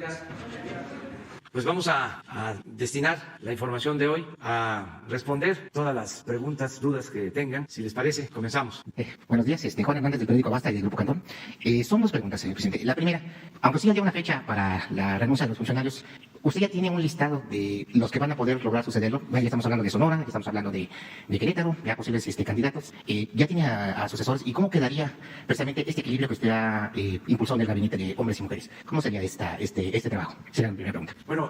días. Pues vamos a destinar la información de hoy a responder todas las preguntas, dudas que tengan. Si les parece, comenzamos. Buenos días, Juan Hernández del periódico Basta y del Grupo Cantón. Son dos preguntas, señor presidente. La primera, aunque sí haya una fecha para la renuncia de los funcionarios, ¿usted ya tiene un listado de los que van a poder lograr sucederlo? Bueno, ya estamos hablando de Sonora, ya estamos hablando de Querétaro, ya posibles candidatos. ¿Ya tiene a sus asesores? ¿Y cómo quedaría precisamente este equilibrio que usted ha impulsado en el gabinete de hombres y mujeres? ¿Cómo sería este trabajo? Sería la primera pregunta. Bueno,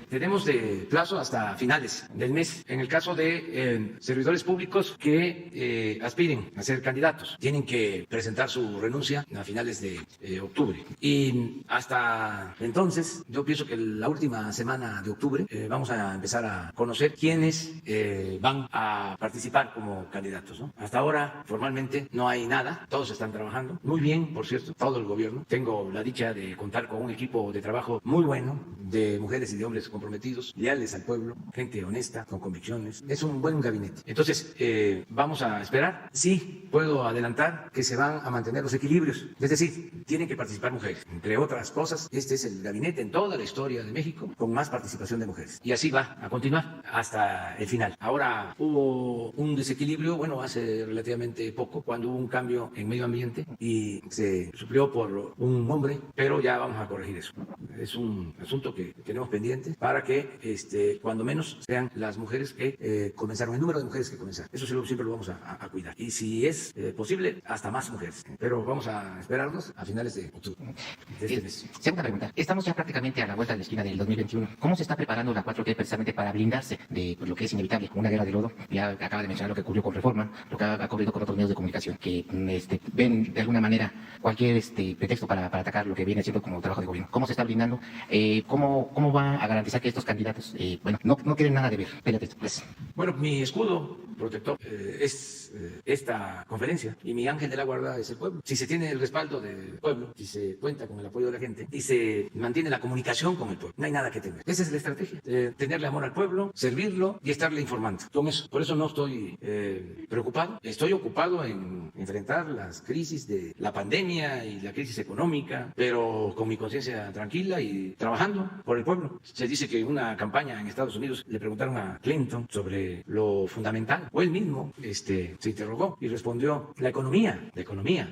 tenemos de plazo hasta finales del mes. En el caso de servidores públicos que aspiren a ser candidatos, tienen que presentar su renuncia a finales de octubre. Y hasta entonces, yo pienso que la última semana de octubre vamos a empezar a conocer quiénes van a participar como candidatos, ¿no? Hasta ahora, formalmente, no hay nada. Todos están trabajando muy bien, por cierto, todo el gobierno. Tengo la dicha de contar con un equipo de trabajo muy bueno, de mujeres y de hombres comprometidos, leales al pueblo, gente honesta, con convicciones. Es un buen gabinete. Entonces, vamos a esperar. Sí, puedo adelantar que se van a mantener los equilibrios. Es decir, tienen que participar mujeres. Entre otras cosas, este es el gabinete en toda la historia de México con más participación de mujeres. Y así va a continuar hasta el final. Ahora hubo un desequilibrio, bueno, hace relativamente poco, cuando hubo un cambio en medio ambiente y se suplió por un hombre, pero ya vamos a corregir eso. Es un asunto que tenemos pendiente para que cuando menos sean las mujeres que comenzaron, el número de mujeres que comenzaron. Eso siempre lo vamos a cuidar. Y si es posible, hasta más mujeres. Pero vamos a esperarnos a finales de octubre de este mes. Segunda pregunta. Estamos ya prácticamente a la vuelta de la esquina del 2021. ¿Cómo se está preparando la 4T precisamente para blindarse de lo que es inevitable, una guerra de lodo? Ya acaba de mencionar lo que ocurrió con Reforma, lo que ha ocurrido con otros medios de comunicación, que ven de alguna manera cualquier pretexto para atacar lo que viene siendo como trabajo de gobierno. ¿Cómo se está blindando? ¿Cómo va a garantizar que estos candidatos no queden nada de ver? Pues. Bueno, mi escudo protector es esta conferencia y mi ángel de la guarda es el pueblo. Si se tiene el respaldo del pueblo, si se cuenta con el apoyo de la gente y se mantiene la comunicación con el pueblo, no hay nada que temer. Esa es la estrategia, tenerle amor al pueblo, servirlo y estarle informando. Con eso, por eso no estoy preocupado, estoy ocupado en enfrentar las crisis de la pandemia y la crisis económica, pero con mi conciencia tranquila y trabajando por el pueblo. Se dice que en una campaña en Estados Unidos le preguntaron a Clinton sobre lo fundamental, o él mismo se interrogó y respondió la economía,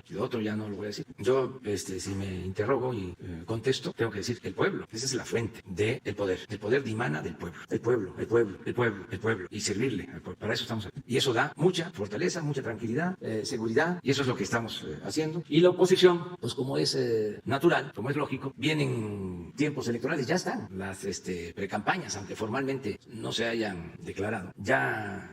y lo otro ya no lo voy a decir. Yo, si me interrogo y contesto, tengo que decir el pueblo. Esa es la fuente del poder. El poder dimana del pueblo. El pueblo. Y servirle al pueblo. Para eso estamos aquí. Y eso da mucha fortaleza, mucha tranquilidad, seguridad, y eso es lo que estamos haciendo. Y la oposición, pues como es natural, como es lógico, vienen tiempos electorales, ya están las precampañas, aunque formalmente no se hayan declarado. Ya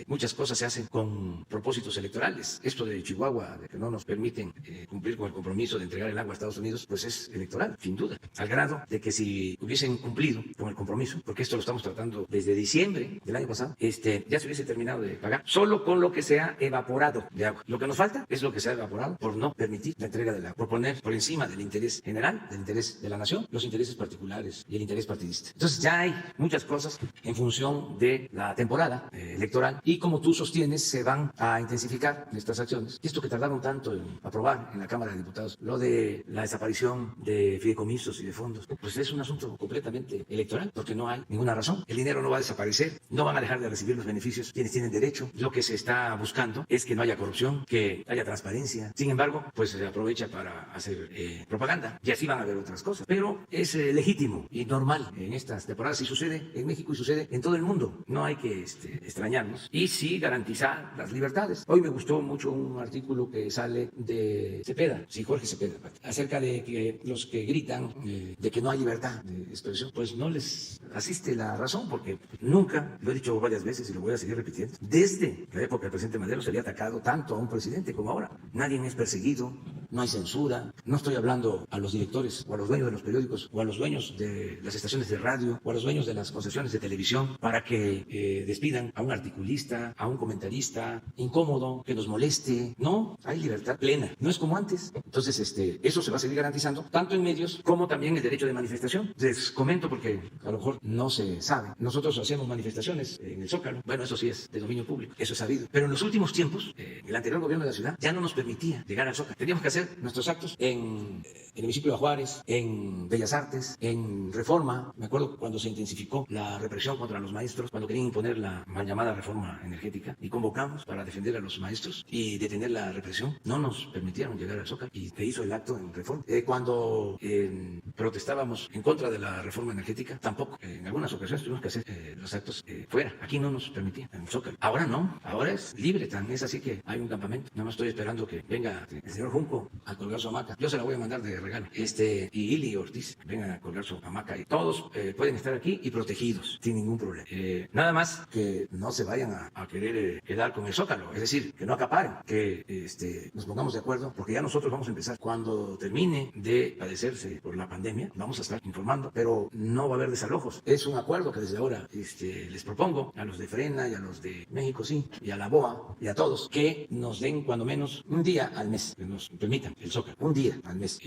muchas cosas se hacen con propósitos electorales. Esto de Chihuahua, de que no nos permiten cumplir con el compromiso de entregar el agua a Estados Unidos, pues es electoral, sin duda. Al grado de que si hubiesen cumplido con el compromiso, porque esto lo estamos tratando desde diciembre del año pasado, ya se hubiese terminado de pagar solo con lo que se ha evaporado de agua. Lo que nos falta es lo que se ha evaporado por no permitir la entrega del agua, por poner por encima del interés general, del interés de la nación, los intereses particulares y el interés partidista. Entonces ya hay muchas cosas en función de la temporada electoral y como tú sostienes, se van a intensificar estas acciones. Y esto que tardaron tanto en aprobar en la Cámara de Diputados, lo de la desaparición de fideicomisos y de fondos, pues es un asunto completamente electoral, porque no hay ninguna razón. El dinero no va a desaparecer, no van a dejar de recibir los beneficios quienes tienen derecho. Lo que se está buscando es que no haya corrupción, que haya transparencia. Sin embargo, pues se aprovecha para hacer propaganda y así van a haber otras cosas. Pero es legítimo y normal en estas temporadas y sucede en México y sucede en todo el mundo. No hay que extrañarnos y sí garantizar las libertades. Hoy me gustó mucho un artículo que sale de Cepeda, sí, Jorge Cepeda, acerca de que los que gritan de que no hay libertad de expresión, pues no les asiste la razón, porque nunca, lo he dicho varias veces y lo voy a seguir repitiendo, desde la época del presidente Madero se le ha atacado tanto a un presidente como ahora. Nadie es perseguido, no hay censura. No estoy hablando a los directores o a los dueños de los periódicos o a los dueños de las estaciones de radio o a los dueños de las concesiones de televisión para que despidan a un articulista, a un comentarista incómodo, que nos moleste. No, hay libertad plena. No es como antes. Entonces, eso se va a seguir garantizando tanto en medios como también el derecho de manifestación. Les comento porque a lo mejor no se sabe. Nosotros hacemos manifestaciones en el Zócalo. Bueno, eso sí es de dominio público. Eso es sabido. Pero en los últimos tiempos, el anterior gobierno de la ciudad ya no nos permitía llegar al Zócalo. Teníamos que hacer hacer nuestros actos en el municipio de Juárez, en Bellas Artes, en Reforma. Me acuerdo cuando se intensificó la represión contra los maestros, cuando querían imponer la mal llamada reforma energética, y convocamos para defender a los maestros y detener la represión. No nos permitieron llegar al Zócalo y se hizo el acto en Reforma. Cuando protestábamos en contra de la reforma energética, tampoco. En algunas ocasiones tuvimos que hacer los actos fuera. Aquí no nos permitían, en el Zócalo. Ahora no, ahora es libre, tan es así que hay un campamento. No me estoy esperando que venga el señor Junco a colgar su hamaca. Yo se la voy a mandar de regalo. Y Ili Ortiz vengan a colgar su hamaca y todos pueden estar aquí y protegidos sin ningún problema. Nada más que no se vayan a querer quedar con el Zócalo, es decir, que no acaparen, que nos pongamos de acuerdo, porque ya nosotros vamos a empezar. Cuando termine de padecerse por la pandemia, vamos a estar informando, pero no va a haber desalojos. Es un acuerdo que desde ahora les propongo a los de Frena y a los de México Sí y a la BOA y a todos que nos den cuando menos un día al mes, que nos permitan el Zócalo, un día al mes.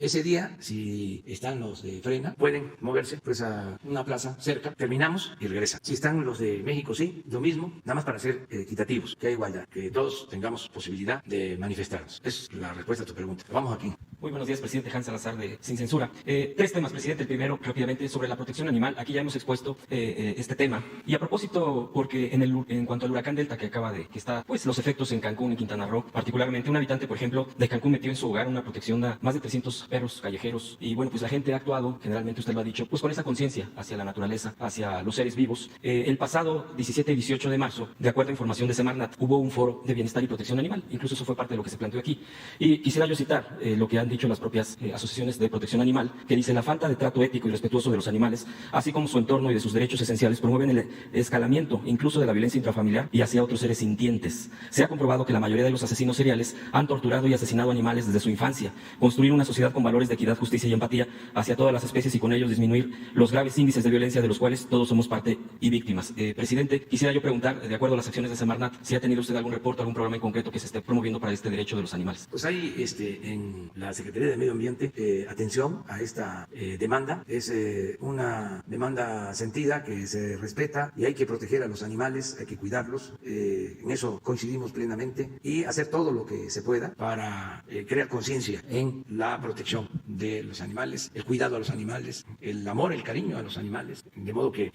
Ese día, si están los de Frena, pueden moverse pues a una plaza cerca, terminamos y regresan. Si están los de México Sí, lo mismo, nada más para ser equitativos, que haya igualdad, que todos tengamos posibilidad de manifestarnos. Es la respuesta a tu pregunta. Vamos aquí. Muy buenos días, presidente Hans Salazar de Sin Censura. Tres temas, presidente. El primero, rápidamente, sobre la protección animal. Aquí ya hemos expuesto este tema. Y a propósito, porque en cuanto al huracán Delta que está, pues, los efectos en Cancún, en Quintana Roo, particularmente un habitante, por ejemplo, de Cancún metió en su hogar una protección a más de 300 perros callejeros. Y bueno, pues la gente ha actuado, generalmente usted lo ha dicho, pues con esa conciencia hacia la naturaleza, hacia los seres vivos. El pasado 17 y 18 de marzo, de acuerdo a información de Semarnat, hubo un foro de bienestar y protección animal. Incluso eso fue parte de lo que se planteó aquí. Y quisiera yo citar lo que han dicho las propias asociaciones de protección animal, que dice: la falta de trato ético y respetuoso de los animales, así como su entorno y de sus derechos esenciales, promueven el escalamiento incluso de la violencia intrafamiliar y hacia otros seres sintientes. Se ha comprobado que la mayoría de los asesinos seriales han torturado y asesinado animales desde su infancia. Construir una sociedad con valores de equidad, justicia y empatía hacia todas las especies y con ellos disminuir los graves índices de violencia de los cuales todos somos parte y víctimas. Presidente, quisiera yo preguntar, de acuerdo a las acciones de Semarnat, si ha tenido usted algún reporte, algún programa en concreto que se esté promoviendo para este derecho de los animales. Pues hay en la Secretaría de Medio Ambiente atención a esta demanda. Es una demanda sentida que se respeta y hay que proteger a los animales, hay que cuidarlos. En eso coincidimos plenamente y hacer todo lo que se pueda para crear conciencia en la protección de los animales, el cuidado a los animales, el amor, el cariño a los animales. De modo que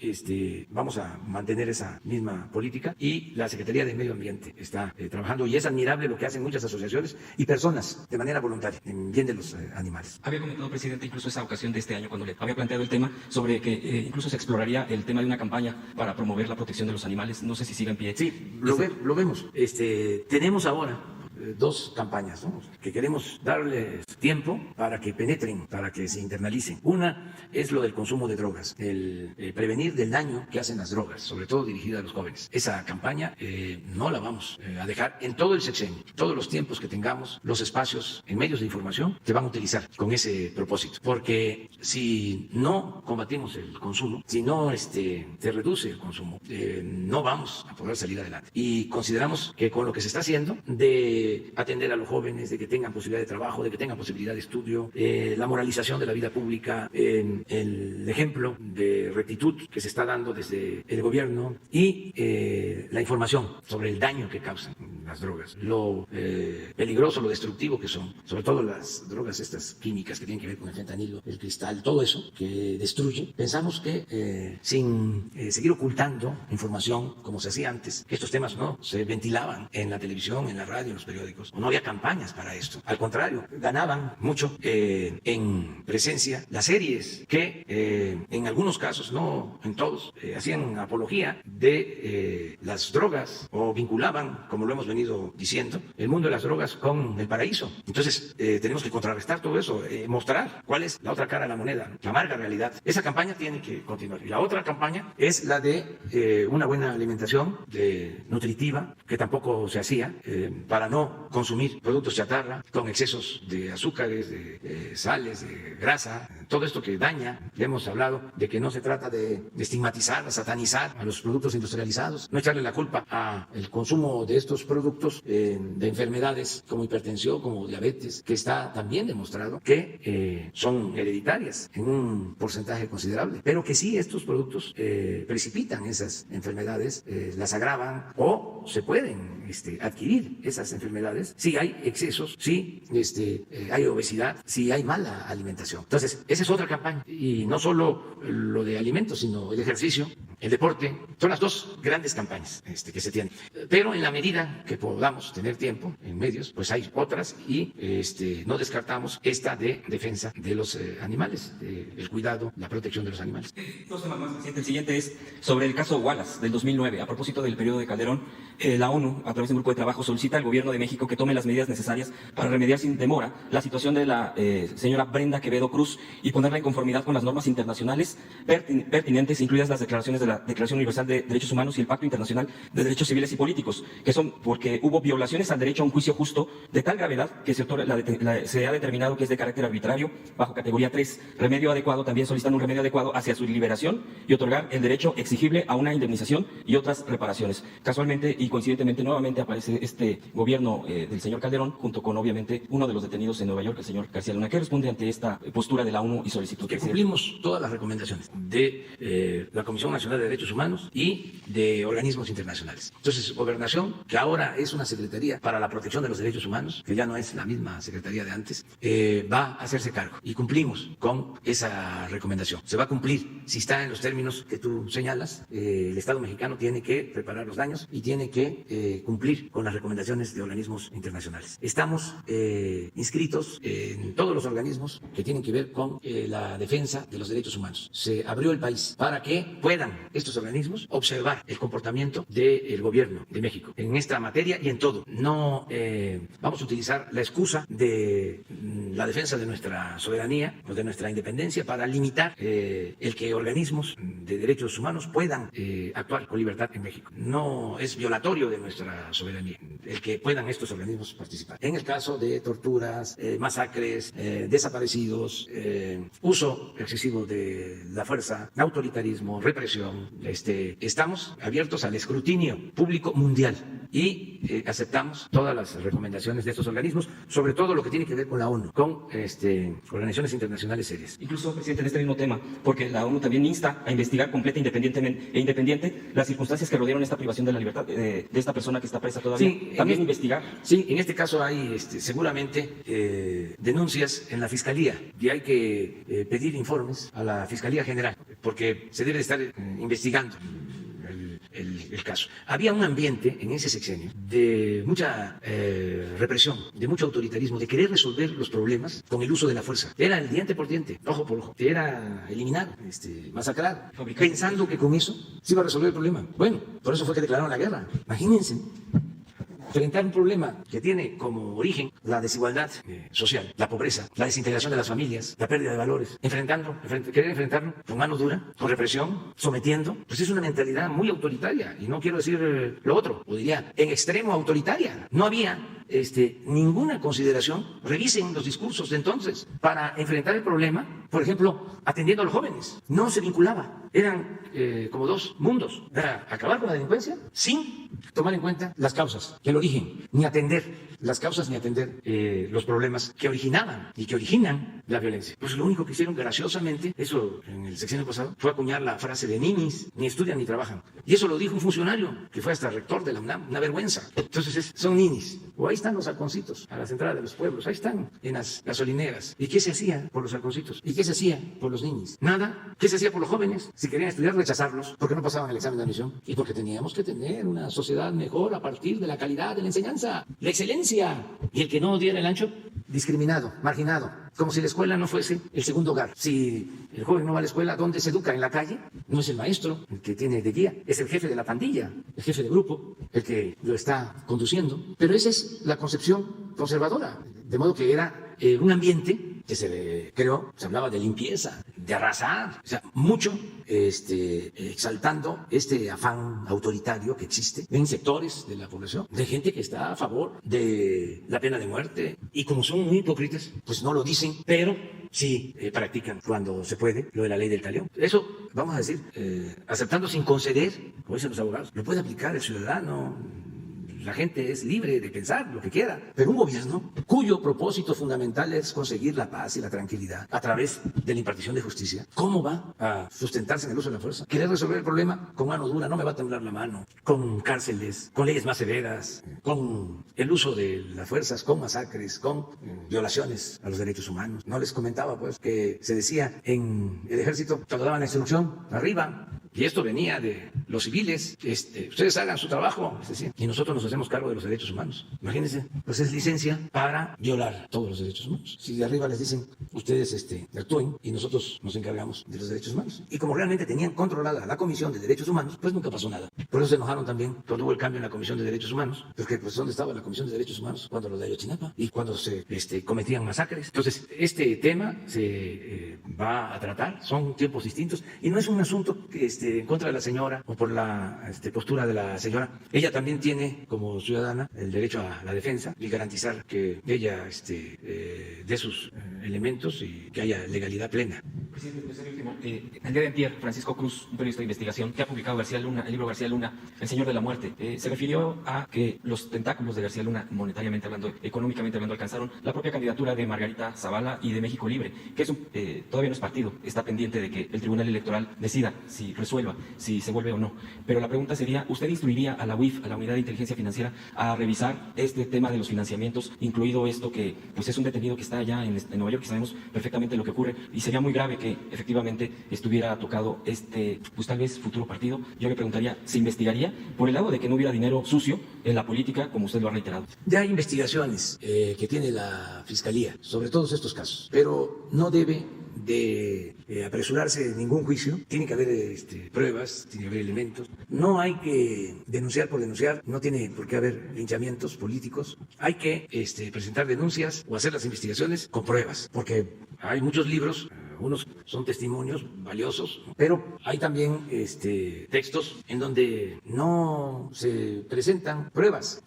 vamos a mantener esa misma política y la Secretaría de Medio Ambiente está trabajando y es admirable lo que hacen muchas asociaciones y personas de manera voluntaria en bien de los animales. Había comentado, presidente, incluso esa ocasión de este año cuando le había planteado el tema sobre que incluso se exploraría el tema de una campaña para promover la protección de los animales. No sé si siga en pie. Sí, lo vemos. Tenemos ahora dos campañas, ¿no?, que queremos darles tiempo para que penetren, para que se internalicen. Una es lo del consumo de drogas, el prevenir del daño que hacen las drogas, sobre todo dirigida a los jóvenes. Esa campaña no la vamos a dejar en todo el sexenio. Todos los tiempos que tengamos, los espacios en medios de información se van a utilizar con ese propósito, porque si no combatimos el consumo, si no se reduce el consumo, no vamos a poder salir adelante. Y consideramos que con lo que se está haciendo de atender a los jóvenes, de que tengan posibilidad de trabajo, de que tengan posibilidad de estudio, la moralización de la vida pública, el ejemplo de rectitud que se está dando desde el gobierno y la información sobre el daño que causan las drogas, lo peligroso, lo destructivo que son, sobre todo las drogas estas químicas que tienen que ver con el fentanilo, el cristal, todo eso que destruye. Pensamos que sin seguir ocultando información como se hacía antes, que estos temas no se ventilaban en la televisión, en la radio, en los periódicos, no había campañas para esto. Al contrario, ganaban mucho en presencia las series que en algunos casos, no en todos, hacían apología de las drogas o vinculaban, como lo hemos venido diciendo, el mundo de las drogas con el paraíso. Entonces tenemos que contrarrestar todo eso, mostrar cuál es la otra cara de la moneda, la amarga realidad. Esa campaña tiene que continuar. Y la otra campaña es la de una buena alimentación nutritiva, que tampoco se hacía, para no consumir productos chatarra con excesos de azúcares, de sales, de grasa, todo esto que daña. Ya hemos hablado de que no se trata de estigmatizar, de satanizar a los productos industrializados, no echarle la culpa al consumo de estos productos productos de enfermedades como hipertensión, como diabetes, que está también demostrado que son hereditarias en un porcentaje considerable, pero que sí estos productos precipitan esas enfermedades, las agravan o se pueden adquirir esas enfermedades si hay excesos, si hay obesidad, si hay mala alimentación. Entonces, esa es otra campaña. Y no solo lo de alimentos, sino el ejercicio, el deporte, son las dos grandes campañas que se tienen. Pero en la medida que podamos tener tiempo en medios, pues hay otras y no descartamos esta de defensa de los animales, el cuidado, la protección de los animales. Dos temas más, presidente. El siguiente es sobre el caso Wallace del 2009. A propósito del periodo de Calderón, la ONU, a través de un grupo de trabajo, solicita al gobierno de México que tome las medidas necesarias para remediar sin demora la situación de la señora Brenda Quevedo Cruz y ponerla en conformidad con las normas internacionales pertinentes, incluidas las declaraciones de la Declaración Universal de Derechos Humanos y el Pacto Internacional de Derechos Civiles y Políticos, que son porque hubo violaciones al derecho a un juicio justo de tal gravedad que se ha determinado que es de carácter arbitrario bajo categoría 3. Remedio adecuado, también solicitan un remedio adecuado hacia su liberación y otorgar el derecho exigible a una indemnización y otras reparaciones. Casualmente y coincidentemente nuevamente aparece este gobierno del señor Calderón junto con obviamente uno de los detenidos en Nueva York, el señor García Luna. ¿Qué responde ante esta postura de la ONU y solicitud? Que cumplimos todas las recomendaciones de la Comisión Nacional de Derechos Humanos y de organismos internacionales. Entonces, Gobernación, que ahora es una Secretaría para la Protección de los Derechos Humanos, que ya no es la misma Secretaría de antes, va a hacerse cargo y cumplimos con esa recomendación. Se va a cumplir si está en los términos que tú señalas. El Estado mexicano tiene que reparar los daños y tiene que cumplir con las recomendaciones de organismos internacionales. Estamos inscritos en todos los organismos que tienen que ver con la defensa de los derechos humanos. Se abrió el país para que puedan estos organismos observar el comportamiento del gobierno de México en esta materia y en todo. No vamos a utilizar la excusa de la defensa de nuestra soberanía o de nuestra independencia para limitar el que organismos de derechos humanos puedan actuar con libertad en México. No es violatorio de nuestra soberanía el que puedan estos organismos participar. En el caso de torturas, masacres, desaparecidos, uso excesivo de la fuerza, autoritarismo, represión, estamos abiertos al escrutinio público mundial y aceptamos todas las recomendaciones de estos organismos, sobre todo lo que tiene que ver con la ONU, con organizaciones internacionales serias. Incluso, presidente, en este mismo tema, porque la ONU también insta a investigar completa independiente las circunstancias que rodearon esta privación de la libertad de esta persona que está presa todavía. Sí, también investigar. Sí, en este caso hay seguramente denuncias en la Fiscalía y hay que pedir informes a la Fiscalía General porque se debe estar investigando el caso. Había un ambiente en ese sexenio de mucha represión, de mucho autoritarismo, de querer resolver los problemas con el uso de la fuerza. Era el diente por diente, ojo por ojo. Era eliminar, masacrar, pensando que con eso se iba a resolver el problema. Bueno, por eso fue que declararon la guerra. Imagínense. Enfrentar un problema que tiene como origen la desigualdad social, la pobreza, la desintegración de las familias, la pérdida de valores, querer enfrentarlo con mano dura, con represión, sometiendo, pues es una mentalidad muy autoritaria, y no quiero decir lo otro, o diría en extremo autoritaria. No había ninguna consideración, revisen los discursos de entonces, para enfrentar el problema, por ejemplo, atendiendo a los jóvenes. No se vinculaba, eran como dos mundos, era acabar con la delincuencia sin tomar en cuenta las causas, el origen, ni atender las causas ni atender los problemas que originaban y que originan la violencia. Pues lo único que hicieron graciosamente, eso en el sexenio pasado, fue acuñar la frase de ninis, ni estudian ni trabajan. Y eso lo dijo un funcionario que fue hasta rector de la UNAM, una vergüenza. Entonces son ninis. O ahí están los halconcitos, a las entradas de los pueblos, ahí están en las gasolineras. ¿Y qué se hacía por los halconcitos? ¿Y qué se hacía por los ninis? Nada. ¿Qué se hacía por los jóvenes? Si querían estudiar, rechazarlos, porque no pasaban el examen de admisión. Y porque teníamos que tener una sociedad mejor a partir de la calidad de la enseñanza, la excelencia. Y el que no diera el ancho, discriminado, marginado, como si la escuela no fuese el segundo hogar. Si el joven no va a la escuela, ¿dónde se educa? En la calle. No es el maestro el que tiene de guía, es el jefe de la pandilla, el jefe de grupo, el que lo está conduciendo. Pero esa es la concepción conservadora, de modo que era un ambiente que se creó, se hablaba de limpieza, de arrasar, o sea, mucho exaltando este afán autoritario que existe en sectores de la población, de gente que está a favor de la pena de muerte, y como son muy hipócritas, pues no lo dicen, pero sí practican cuando se puede lo de la ley del talión. Eso, vamos a decir, aceptando sin conceder, como dicen los abogados, lo puede aplicar el ciudadano, la gente es libre de pensar lo que quiera, pero un gobierno cuyo propósito fundamental es conseguir la paz y la tranquilidad a través de la impartición de justicia, ¿cómo va a sustentarse en el uso de la fuerza? ¿Querer resolver el problema con mano dura? No me va a temblar la mano. Con cárceles, con leyes más severas, con el uso de las fuerzas, con masacres, con violaciones a los derechos humanos. No les comentaba pues que se decía en el ejército cuando daban la instrucción arriba, y esto venía de los civiles, ustedes hagan su trabajo, es decir, y nosotros nos hacemos cargo de los derechos humanos. Imagínense, pues es licencia para violar todos los derechos humanos. Si de arriba les dicen, ustedes actúen y nosotros nos encargamos de los derechos humanos. Y como realmente tenían controlada la Comisión de Derechos Humanos, pues nunca pasó nada. Por eso se enojaron también cuando hubo el cambio en la Comisión de Derechos Humanos, porque pues ¿dónde estaba la Comisión de Derechos Humanos cuando lo de Ayotzinapa y cuando se cometían masacres? Entonces, este tema se va a tratar, son tiempos distintos y no es un asunto que en contra de la señora o por la postura de la señora. Ella también tiene como ciudadana el derecho a la defensa y garantizar que ella dé sus elementos y que haya legalidad plena. Presidente, tercer y último. El día de antier, Francisco Cruz, un periodista de investigación que ha publicado García Luna, el libro García Luna, El Señor de la Muerte, se refirió a que los tentáculos de García Luna, monetariamente hablando, económicamente hablando, alcanzaron la propia candidatura de Margarita Zavala y de México Libre, que es todavía no es partido, está pendiente de que el Tribunal Electoral decida, si resuelva, si se vuelve o no. Pero la pregunta sería, ¿usted instruiría a la UIF, a la Unidad de Inteligencia Financiera, a revisar este tema de los financiamientos, incluido esto que pues es un detenido que está allá en Nueva York y sabemos perfectamente lo que ocurre? Y sería muy grave que efectivamente estuviera tocado pues tal vez futuro partido. Yo le preguntaría, ¿se investigaría por el lado de que no hubiera dinero sucio en la política, como usted lo ha reiterado? Ya hay investigaciones que tiene la Fiscalía sobre todos estos casos, pero no debe de apresurarse ningún juicio. Tiene que haber pruebas, tiene que haber elementos. No hay que denunciar por denunciar, no tiene por qué haber linchamientos políticos. Hay que presentar denuncias o hacer las investigaciones con pruebas, porque hay muchos libros, algunos son testimonios valiosos, pero hay también textos en donde no se presentan pruebas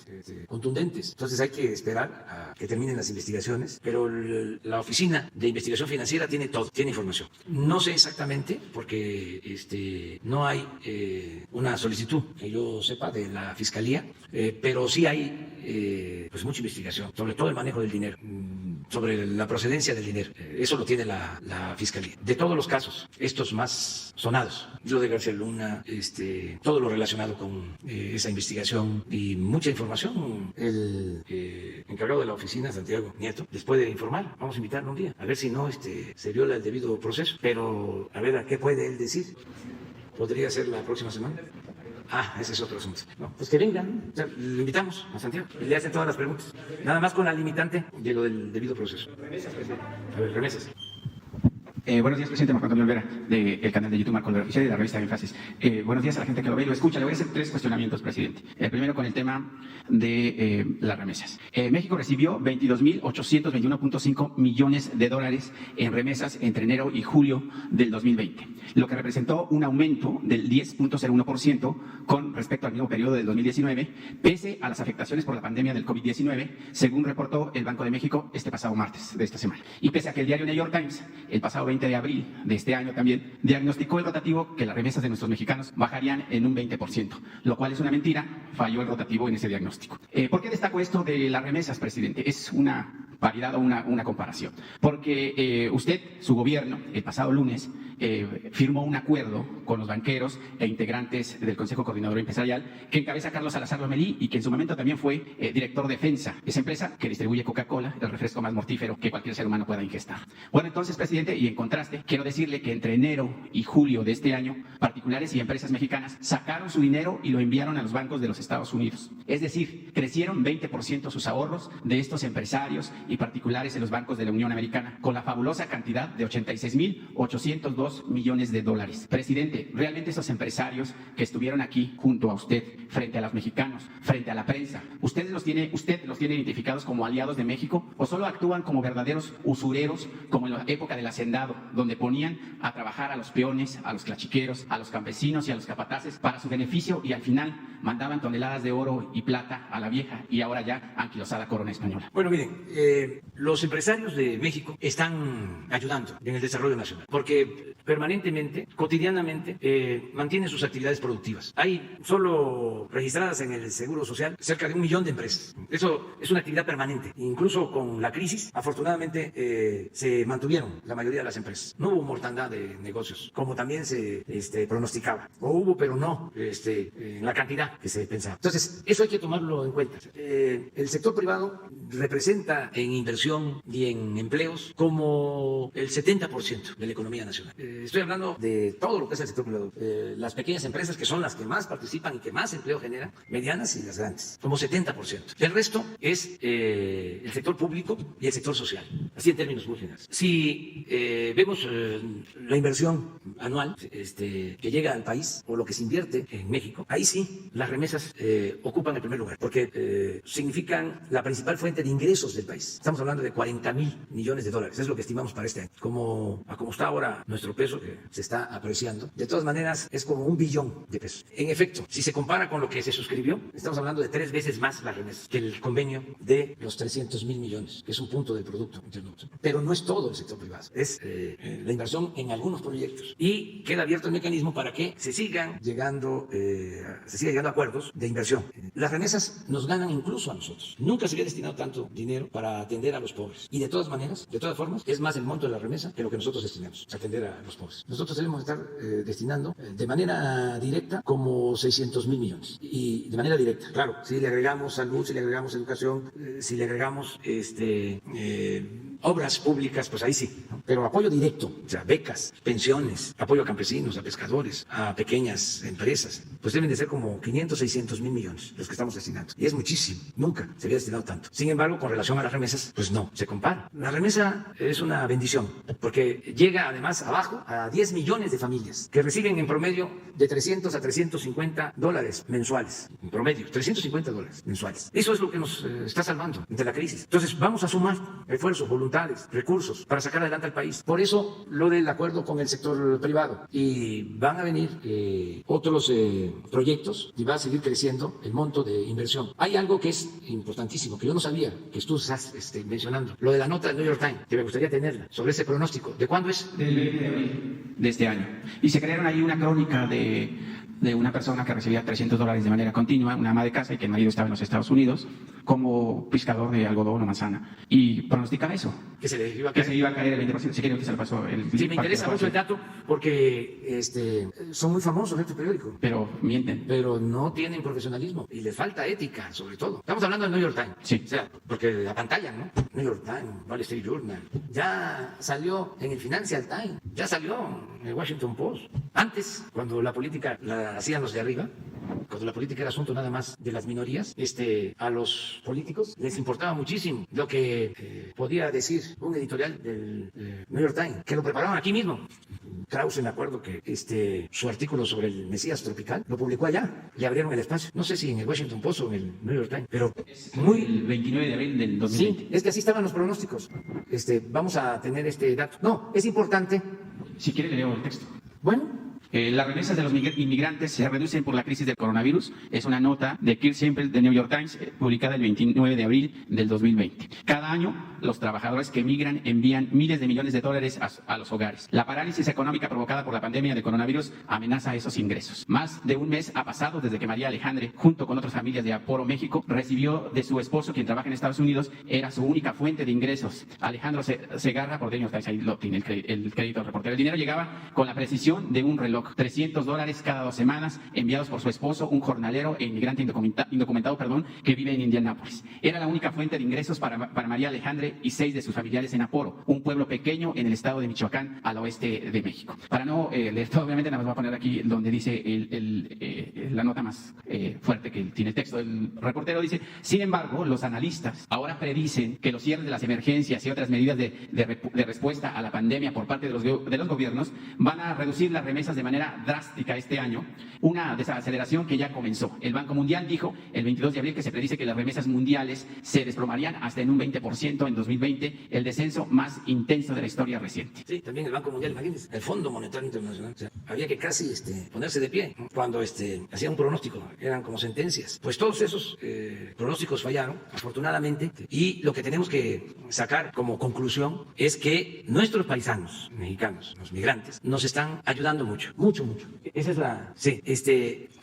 contundentes. Entonces hay que esperar a que terminen las investigaciones, pero la Oficina de Investigación Financiera tiene todo, tiene información. No sé exactamente, porque no hay una solicitud que yo sepa de la Fiscalía, pero sí hay pues mucha investigación sobre todo el manejo del dinero, sobre la procedencia del dinero. Eso lo tiene la Fiscalía. De todos los casos, estos más sonados, lo de García Luna, todo lo relacionado con esa investigación y mucha información, el encargado de la oficina, Santiago Nieto, les puede informar. Vamos a invitarlo un día, a ver si no se viola el debido proceso, pero a ver a qué puede él decir. ¿Podría ser la próxima semana? Ese es otro asunto. No, pues que vengan, o sea, le invitamos a Santiago y le hacen todas las preguntas. Nada más con la limitante de lo del debido proceso. A ver, remesas. Buenos días, presidente. Marco Antonio Olvera, del canal de YouTube Marco Olvera Oficial y de la revista Énfasis. Buenos días a la gente que lo ve y lo escucha. Le voy a hacer 3 cuestionamientos, presidente. El primero con el tema de las remesas. México recibió 22.821.5 millones de dólares en remesas entre enero y julio del 2020, lo que representó un aumento del 10.01% con respecto al mismo periodo del 2019, pese a las afectaciones por la pandemia del COVID-19, según reportó el Banco de México este pasado martes de esta semana. Y pese a que el diario New York Times, el pasado 20 de abril de este año también, diagnosticó el rotativo que las remesas de nuestros mexicanos bajarían en un 20%, lo cual es una mentira, falló el rotativo en ese diagnóstico. ¿Por qué destaco esto de las remesas, presidente? Es una paridad o una comparación. Porque usted, su gobierno, el pasado lunes, firmó un acuerdo con los banqueros e integrantes del Consejo Coordinador Empresarial que encabeza Carlos Salazar Lomelí y que en su momento también fue director de FEMSA, esa empresa que distribuye Coca-Cola, el refresco más mortífero que cualquier ser humano pueda ingestar. Bueno, entonces, presidente, y en contraste, quiero decirle que entre enero y julio de este año, particulares y empresas mexicanas sacaron su dinero y lo enviaron a los bancos de los Estados Unidos. Es decir, crecieron 20% sus ahorros de estos empresarios y particulares en los bancos de la Unión Americana, con la fabulosa cantidad de 86.802 millones de dólares. Presidente, realmente esos empresarios que estuvieron aquí junto a usted, frente a los mexicanos, frente a la prensa, ¿usted los tiene identificados como aliados de México o solo actúan como verdaderos usureros, como en la época del hacendado, donde ponían a trabajar a los peones, a los clachiqueros, a los campesinos y a los capataces para su beneficio y al final mandaban toneladas de oro y plata a la vieja y ahora ya anquilosada corona española? Bueno, miren, los empresarios de México están ayudando en el desarrollo nacional, porque permanentemente permanentemente, cotidianamente, mantienen sus actividades productivas. Hay solo registradas en el Seguro Social cerca de 1 millón de empresas. Eso es una actividad permanente. Incluso con la crisis, afortunadamente, se mantuvieron la mayoría de las empresas. No hubo mortandad de negocios, como también se pronosticaba. O hubo, pero no en la cantidad que se pensaba. Entonces, eso hay que tomarlo en cuenta. El sector privado representa en inversión y en empleos como el 70% de la economía nacional. Estoy hablando de todo lo que es el sector privado. Las pequeñas empresas, que son las que más participan y que más empleo generan, medianas y las grandes, como 70%. El resto es el sector público y el sector social, así en términos muy generales. Si vemos la inversión anual que llega al país o lo que se invierte en México, ahí sí las remesas ocupan el primer lugar, porque significan la principal fuente de ingresos del país. Estamos hablando de 40,000 millones de dólares, es lo que estimamos para este año. Como está ahora nuestro peso, que se está apreciando, de todas maneras es como 1 billón de pesos. En efecto, si se compara con lo que se suscribió, estamos hablando de 3 veces más las remesas que el convenio de los 300,000 millones, que es un punto del Producto Interno Bruto. Pero no es todo el sector privado, es la inversión en algunos proyectos. Y queda abierto el mecanismo para que se siga llegando a acuerdos de inversión. Las remesas nos ganan incluso a nosotros. Nunca se había destinado tanto dinero para atender a los pobres. Y de todas maneras, de todas formas, es más el monto de la remesa que lo que nosotros destinamos a atender a los pobres. Nosotros debemos estar destinando de manera directa como 600,000 millones. Y de manera directa, claro, si le agregamos salud, si le agregamos educación, si le agregamos obras públicas, pues ahí sí, ¿no? Pero apoyo directo, o sea, becas, pensiones, apoyo a campesinos, a pescadores, a pequeñas empresas, pues deben de ser como 500, 600,000 millones los que estamos destinando. Y es muchísimo, nunca se había destinado tanto. Sin embargo, con relación a las remesas, pues no, se compara. La remesa es una bendición, porque llega además abajo a 10 millones de familias que reciben en promedio de 300 a 350 dólares mensuales, en promedio, 350 dólares mensuales. Eso es lo que nos está salvando de la crisis. Entonces, vamos a sumar esfuerzos, voluntades, recursos para sacar adelante al país. Por eso, lo del acuerdo con el sector privado. Y van a venir otros proyectos y va a seguir creciendo el monto de inversión. Hay algo que es importantísimo, que yo no sabía, que tú estás mencionando, lo de la nota del New York Times, que me gustaría tenerla, sobre ese pronóstico. ¿De cuándo es? Del 20 de abril de este año. Y se crearon ahí una crónica de una persona que recibía $300 de manera continua, una ama de casa, y que el marido estaba en los Estados Unidos como pescador de algodón o manzana. Y pronosticaba eso. Que se le iba a que caer. se iba a caer el 20%. Si quieren que se lo pasó el Sí, me interesa mucho el dato porque son muy famosos estos periódicos. Pero mienten. Pero no tienen profesionalismo y les falta ética, sobre todo. Estamos hablando del New York Times. Sí. O sea, porque apantallan, ¿no? New York Times, Wall Street Journal. Ya salió en el Financial Times, ya salió en el Washington Post. Antes, cuando la política la hacían los de arriba, cuando la política era asunto nada más de las minorías, a los políticos les importaba muchísimo lo que podía decir un editorial del New York Times, que lo preparaban aquí mismo. Krause, me acuerdo que su artículo sobre el Mesías tropical lo publicó allá, le abrieron el espacio. No sé si en el Washington Post o en el New York Times, pero muy... El 29 de abril del 2020. Sí, es que así estaban los pronósticos. Vamos a tener este dato. No, es importante. Si quiere, le leo el texto. Bueno. Las remesas de los inmigrantes se reducen por la crisis del coronavirus. Es una nota de Kirk Siempre de New York Times, publicada el 29 de abril del 2020. Cada año, los trabajadores que emigran envían miles de millones de dólares a los hogares. La parálisis económica provocada por la pandemia del coronavirus amenaza esos ingresos. Más de un mes ha pasado desde que María Alejandre, junto con otras familias de Aporo, México, recibió de su esposo, quien trabaja en Estados Unidos, era su única fuente de ingresos. Alejandro Segarra, por New York Times, ahí lo tiene el crédito del reportero. El dinero llegaba con la precisión de un reloj. $300 cada 2 semanas enviados por su esposo, un jornalero e inmigrante indocumentado, que vive en Indianápolis. Era la única fuente de ingresos para María Alejandre y 6 de sus familiares en Aporo, un pueblo pequeño en el estado de Michoacán, al oeste de México. Para no leer todo, obviamente, nada más voy a poner aquí donde dice la nota más fuerte que tiene el texto. El reportero dice: sin embargo, los analistas ahora predicen que los cierres de las emergencias y otras medidas de respuesta a la pandemia por parte de los gobiernos van a reducir las remesas de manera drástica este año una desaceleración que ya comenzó. El Banco Mundial dijo el 22 de abril que se predice que las remesas mundiales se desplomarían hasta en un 20% en 2020, el descenso más intenso de la historia reciente. Sí, también el Banco Mundial, imagínense, el Fondo Monetario Internacional. O sea, había que casi ponerse de pie cuando hacía un pronóstico, eran como sentencias. Pues todos esos pronósticos fallaron, afortunadamente, y lo que tenemos que sacar como conclusión es que nuestros paisanos mexicanos, los migrantes, nos están ayudando mucho, mucho, mucho. Esa es la... Sí,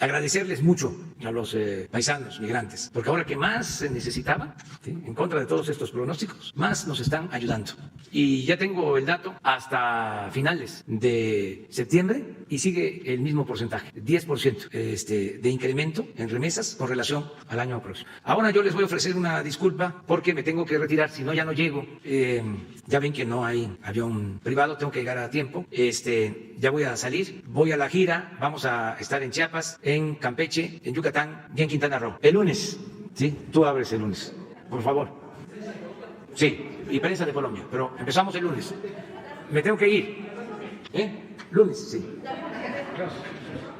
agradecerles mucho a los paisanos migrantes, porque ahora que más se necesitaba, ¿sí?, en contra de todos estos pronósticos, más nos están ayudando. Y ya tengo el dato hasta finales de septiembre y sigue el mismo porcentaje, 10% de incremento en remesas con relación al año próximo. Ahora yo les voy a ofrecer una disculpa porque me tengo que retirar, si no ya no llego. Ya ven que no hay avión privado, tengo que llegar a tiempo. Ya voy a salir, voy a la gira, vamos a estar en Chiapas, en Campeche, en Yucatán y en Quintana Roo. El lunes, ¿sí? Tú abres el lunes, por favor. Sí, y prensa de Colombia, pero empezamos el lunes. Me tengo que ir. Lunes, sí. Gracias.